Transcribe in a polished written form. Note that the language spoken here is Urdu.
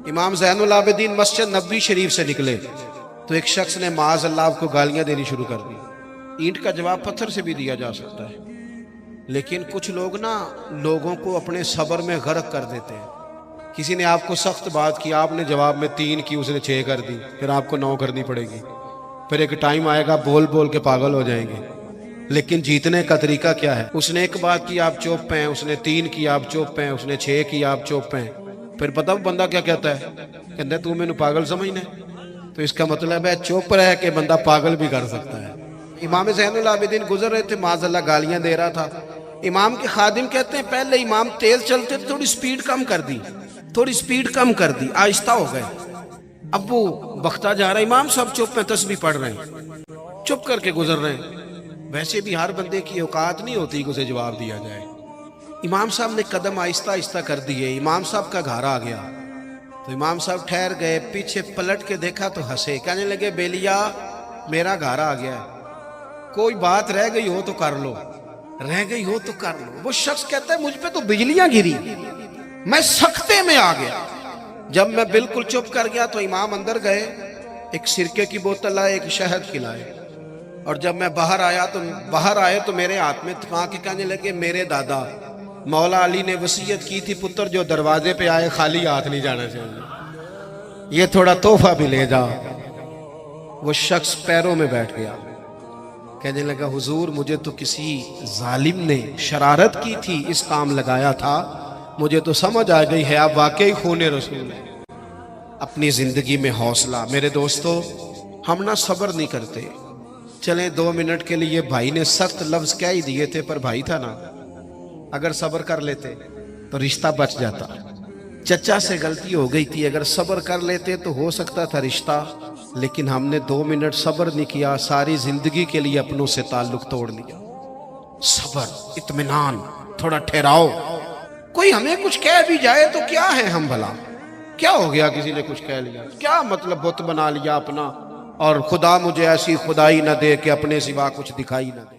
امام زین العابدین مسجد نبوی شریف سے نکلے تو ایک شخص نے معاذ اللہ آپ کو گالیاں دینی شروع کر دی۔ اینٹ کا جواب پتھر سے بھی دیا جا سکتا ہے، لیکن کچھ لوگ نا لوگوں کو اپنے صبر میں غرق کر دیتے ہیں۔ کسی نے آپ کو سخت بات کی، آپ نے جواب میں 3 کی، اس نے 6 کر دی، پھر آپ کو 9 کرنی پڑے گی۔ پھر ایک ٹائم آئے گا بول بول کے پاگل ہو جائیں گے۔ لیکن جیتنے کا طریقہ کیا ہے؟ اس نے ایک بات کی آپ چپ ہیں، اس نے 3 کی آپ چپ ہیں، اس نے 6 کی آپ چپ ہیں۔ پھر پتہ بندہ کیا کہتا ہے؟ کہتا ہے تو میں نے پاگل سمجھنا ہے؟ تو اس کا مطلب ہے چپ رہ کے بندہ پاگل بھی کر سکتا ہے۔ امام زین العابدین گزر رہے تھے، معاذ اللہ گالیاں دے رہا تھا۔ امام کے خادم کہتے ہیں پہلے امام تیز چلتے تھے، تھوڑی سپیڈ کم کر دی، تھوڑی سپیڈ کم کر دی، آہستہ ہو گئے۔ اب وہ بختہ جا رہا ہے، امام صاحب چپ ہیں، تسبیح پڑھ رہے ہیں، چپ کر کے گزر رہے ہیں۔ ویسے بھی ہر بندے کی اوقات نہیں ہوتی کہ اسے جواب دیا جائے۔ امام صاحب نے قدم آہستہ آہستہ کر دیے، امام صاحب کا گھر آ گیا تو امام صاحب ٹھہر گئے، پیچھے پلٹ کے دیکھا تو ہنسے، کہنے لگے بیلیا میرا گھر آ گیا ہے، کوئی بات رہ گئی ہو تو کر لو، رہ گئی ہو تو کر لو۔ وہ شخص کہتا ہے مجھ پہ تو بجلیاں گری، میں سکتے میں آ گیا۔ جب میں بالکل چپ کر گیا تو امام اندر گئے، ایک سرکے کی بوتل لائے، ایک شہد کھلائے، اور جب میں باہر آئے تو میرے ہاتھ میں تھما کے کہنے لگے میرے دادا مولا علی نے وصیت کی تھی پتر جو دروازے پہ آئے خالی ہاتھ نہیں جانا چاہیے، یہ تھوڑا تحفہ بھی لے جا۔ وہ شخص پیروں میں بیٹھ گیا، کہنے لگا حضور مجھے تو کسی ظالم نے شرارت کی تھی، اس کام لگایا تھا، مجھے تو سمجھ آ گئی ہے آپ واقعی خون رسول ہیں۔ اپنی زندگی میں حوصلہ۔ میرے دوستو ہم نہ صبر نہیں کرتے۔ چلیں 2 منٹ کے لیے بھائی نے سخت لفظ کہہ ہی دیے تھے، پر بھائی تھا نا، اگر صبر کر لیتے تو رشتہ بچ جاتا۔ چچا سے غلطی ہو گئی تھی، اگر صبر کر لیتے تو ہو سکتا تھا رشتہ، لیکن ہم نے 2 منٹ صبر نہیں کیا، ساری زندگی کے لیے اپنوں سے تعلق توڑ لیا۔ صبر، اطمینان، تھوڑا ٹھہراؤ۔ کوئی ہمیں کچھ کہہ بھی جائے تو کیا ہے ہم بھلا، کیا ہو گیا کسی نے کچھ کہہ لیا، کیا مطلب بت بنا لیا اپنا، اور خدا مجھے ایسی خدائی نہ دے کہ اپنے سوا کچھ دکھائی نہ دے۔